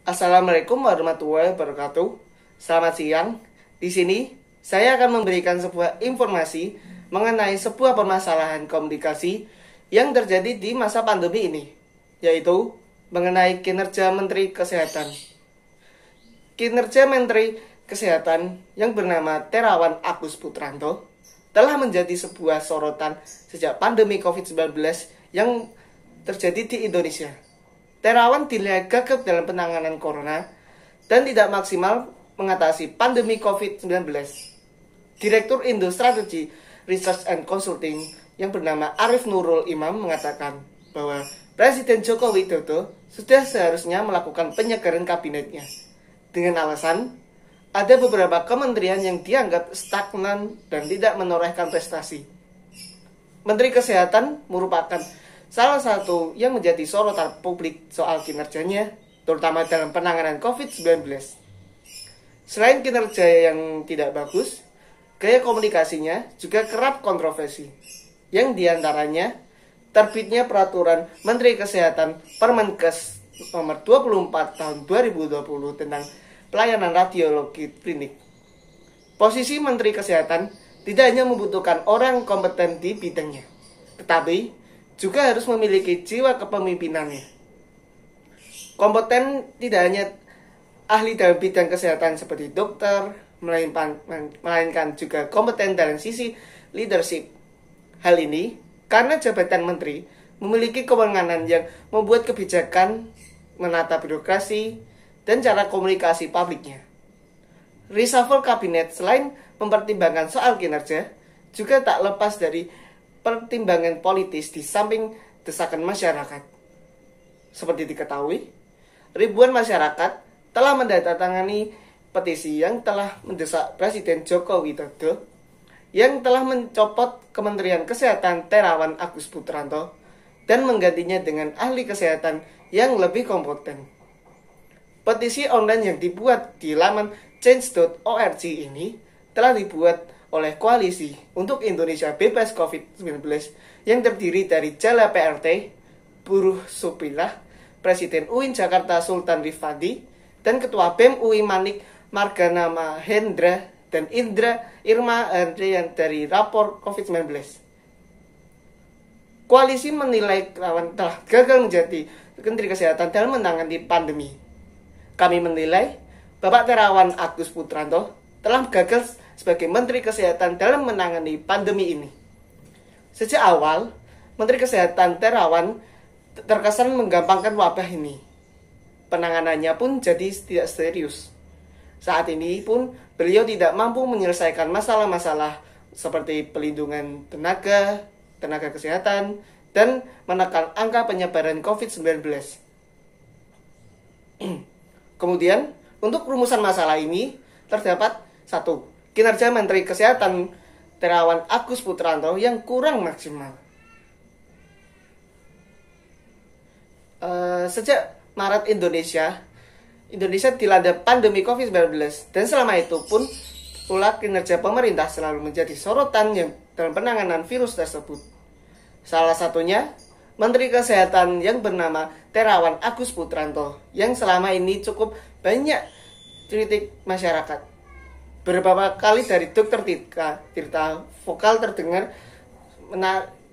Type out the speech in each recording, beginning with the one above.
Assalamualaikum warahmatullahi wabarakatuh. Selamat siang. Di sini saya akan memberikan sebuah informasi mengenai sebuah permasalahan komunikasi yang terjadi di masa pandemi ini, yaitu mengenai kinerja Menteri Kesehatan. Kinerja Menteri Kesehatan yang bernama Terawan Agus Putranto telah menjadi sebuah sorotan sejak pandemi COVID-19 yang terjadi di Indonesia. Terawan dinilai gagap dalam penanganan corona dan tidak maksimal mengatasi pandemi COVID-19. Direktur Indo Strategy Research and Consulting yang bernama Arif Nurul Imam mengatakan bahwa Presiden Joko Widodo sudah seharusnya melakukan penyegaran kabinetnya dengan alasan ada beberapa kementerian yang dianggap stagnan dan tidak menorehkan prestasi. Menteri Kesehatan merupakan salah satu yang menjadi sorotan publik soal kinerjanya, terutama dalam penanganan COVID-19. Selain kinerja yang tidak bagus, gaya komunikasinya juga kerap kontroversi, yang diantaranya terbitnya peraturan Menteri Kesehatan Permenkes nomor 24 tahun 2020 tentang pelayanan radiologi klinik. Posisi Menteri Kesehatan tidak hanya membutuhkan orang kompeten di bidangnya, tetapi juga harus memiliki jiwa kepemimpinannya. Kompeten tidak hanya ahli dalam bidang kesehatan seperti dokter, melainkan juga kompeten dalam sisi leadership. Hal ini karena jabatan menteri memiliki kewenangan yang membuat kebijakan, menata birokrasi, dan cara komunikasi publiknya. Reshuffle kabinet selain mempertimbangkan soal kinerja, juga tak lepas dari pertimbangan politis di samping desakan masyarakat. Seperti diketahui, ribuan masyarakat telah menandatangani petisi yang telah mendesak Presiden Joko Widodo yang telah mencopot Kementerian Kesehatan Terawan Agus Putranto dan menggantinya dengan ahli kesehatan yang lebih kompeten. Petisi online yang dibuat di laman change.org ini telah dibuat oleh Koalisi untuk Indonesia Bebas COVID-19 yang terdiri dari Jala PRT, Buruh Supilah, Presiden UIN Jakarta Sultan Rifandi, dan Ketua BEM UI Manik Margana Mahendra dan Indra Irma Andrian dari Rapor COVID-19. Koalisi menilai Terawan telah gagal menjadi Menteri Kesehatan dalam menangani pandemi. Kami menilai Bapak Terawan Agus Putranto telah gagal sebagai Menteri Kesehatan dalam menangani pandemi ini. Sejak awal, Menteri Kesehatan Terawan terkesan menggampangkan wabah ini. Penanganannya pun jadi tidak serius. Saat ini pun beliau tidak mampu menyelesaikan masalah-masalah seperti pelindungan tenaga kesehatan, dan menekan angka penyebaran COVID-19. Kemudian, untuk rumusan masalah ini, terdapat 1. Kinerja Menteri Kesehatan Terawan Agus Putranto yang kurang maksimal. Sejak Maret Indonesia dilanda pandemi COVID-19 dan selama itu pun pula kinerja pemerintah selalu menjadi sorotan yang dalam penanganan virus tersebut. Salah satunya Menteri Kesehatan yang bernama Terawan Agus Putranto yang selama ini cukup banyak kritik masyarakat. Beberapa kali dari Dr. Tirta vokal terdengar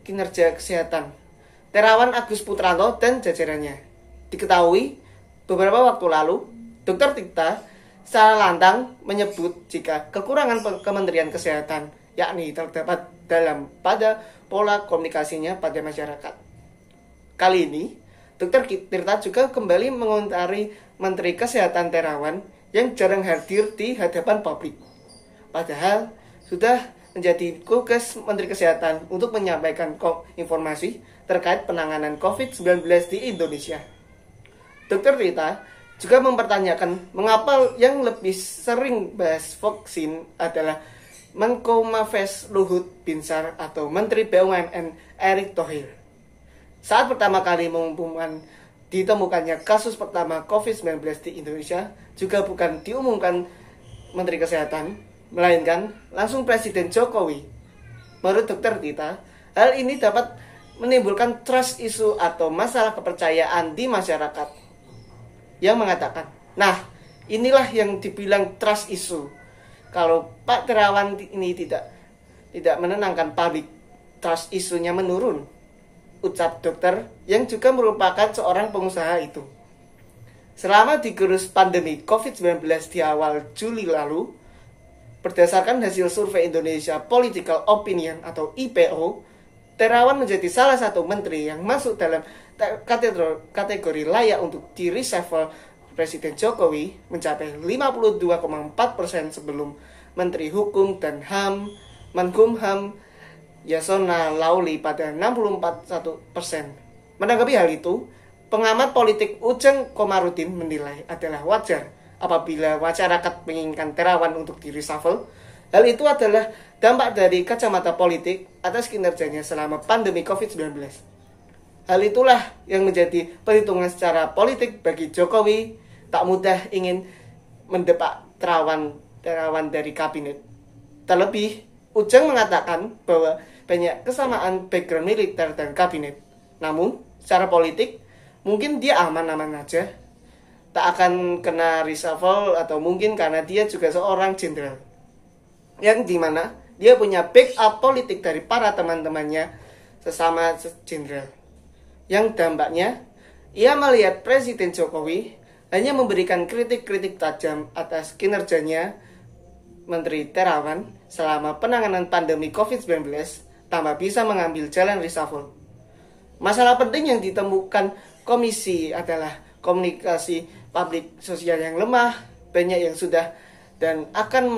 kinerja kesehatan Terawan Agus Putranto dan jajarannya. Diketahui beberapa waktu lalu, Dr. Tirta secara lantang menyebut jika kekurangan Kementerian Kesehatan yakni terdapat pada pola komunikasinya pada masyarakat. Kali ini, Dr. Tirta juga kembali mengomentari Menteri Kesehatan Terawan yang jarang hadir di hadapan publik. Padahal sudah menjadi tugas Menteri Kesehatan untuk menyampaikan informasi terkait penanganan COVID-19 di Indonesia. Dr. Rita juga mempertanyakan mengapa yang lebih sering bahas vaksin adalah Menko Marves Luhut Binsar atau Menteri BUMN Erick Thohir. Saat pertama kali mengumumkan ditemukannya kasus pertama COVID-19 di Indonesia, juga bukan diumumkan Menteri Kesehatan, melainkan langsung Presiden Jokowi. Menurut Dr. Tita, hal ini dapat menimbulkan trust issue atau masalah kepercayaan di masyarakat. yang mengatakan Nah, inilah yang dibilang trust issue. Kalau Pak Terawan ini tidak menenangkan publik, trust issue-nya menurun, ucap dokter yang juga merupakan seorang pengusaha itu. Selama digerus pandemi COVID-19 di awal Juli lalu, berdasarkan hasil survei Indonesia Political Opinion atau IPO, Terawan menjadi salah satu menteri yang masuk dalam kategori layak untuk di reshuffle Presiden Jokowi, mencapai 52,4% sebelum Menteri Hukum dan HAM Menkumham Yasona Lauli pada 64,1%. Menanggapi hal itu, pengamat politik Ujang Komarudin menilai adalah wajar apabila masyarakat menginginkan Terawan untuk di reshuffle. Hal itu adalah dampak dari kacamata politik atas kinerjanya selama pandemi COVID-19. Hal itulah yang menjadi perhitungan secara politik bagi Jokowi. Tak mudah ingin mendepak Terawan dari kabinet. Terlebih, Ujang mengatakan bahwa banyak kesamaan background militer dan kabinet. Namun, secara politik, mungkin dia aman-aman aja. Tak akan kena reshuffle atau mungkin karena dia juga seorang jenderal. Yang dimana dia punya backup politik dari para teman-temannya sesama jenderal. Yang dampaknya, ia melihat Presiden Jokowi hanya memberikan kritik-kritik tajam atas kinerjanya Menteri Terawan selama penanganan pandemi COVID-19 tanpa bisa mengambil jalan reshuffle. Masalah penting yang ditemukan komisi adalah komunikasi publik sosial yang lemah, banyak yang sudah dan akan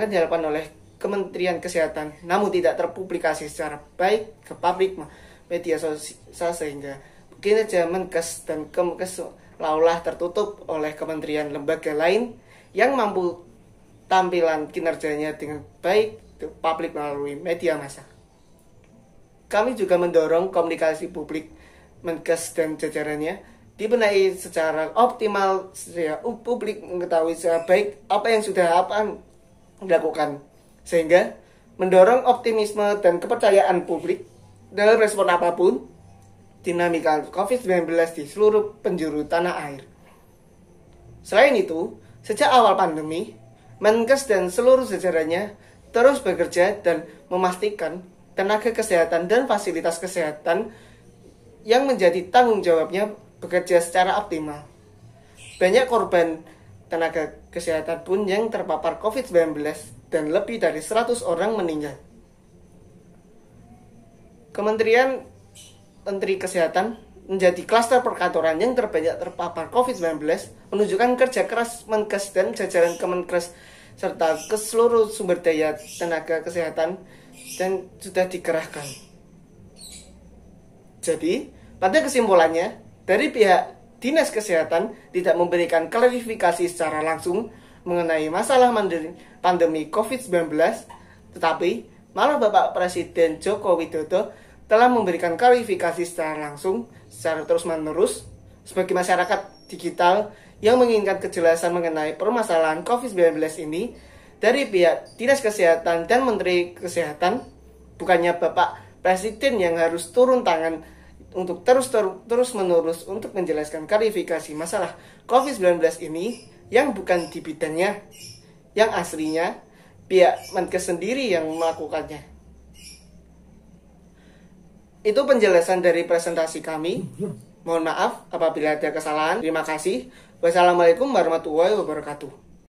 dilakukan oleh Kementerian Kesehatan, namun tidak terpublikasi secara baik ke publik media sosial sehingga kinerja Menkes dan Kemkes seolah tertutup oleh kementerian lembaga lain yang mampu tampilan kinerjanya dengan baik ke publik melalui media massa. Kami juga mendorong komunikasi publik Menkes dan jajarannya dibenahi secara optimal sehingga publik mengetahui secara baik apa yang sudah dilakukan, sehingga mendorong optimisme dan kepercayaan publik dalam respon apapun dinamika COVID-19 di seluruh penjuru tanah air. Selain itu, sejak awal pandemi, Menkes dan seluruh jajarannya terus bekerja dan memastikan tenaga kesehatan dan fasilitas kesehatan yang menjadi tanggung jawabnya bekerja secara optimal. Banyak korban tenaga kesehatan pun yang terpapar COVID-19 dan lebih dari 100 orang meninggal. Kementerian Menteri Kesehatan menjadi klaster perkantoran yang terbanyak terpapar COVID-19, menunjukkan kerja keras Menkes dan jajaran Kemenkes serta ke seluruh sumber daya tenaga kesehatan dan sudah dikerahkan. Jadi, pada kesimpulannya, dari pihak Dinas Kesehatan tidak memberikan klarifikasi secara langsung mengenai masalah pandemi COVID-19, tetapi malah Bapak Presiden Joko Widodo telah memberikan klarifikasi secara langsung, secara terus-menerus, sebagai masyarakat digital yang menginginkan kejelasan mengenai permasalahan COVID-19 ini dari pihak Dinas Kesehatan dan Menteri Kesehatan, bukannya Bapak Presiden yang harus turun tangan untuk terus-menerus untuk menjelaskan klarifikasi masalah COVID-19 ini yang bukan di bidangnya, yang aslinya pihak Menkes sendiri yang melakukannya. Itu penjelasan dari presentasi kami. Mohon maaf apabila ada kesalahan. Terima kasih. Wassalamualaikum warahmatullahi wabarakatuh.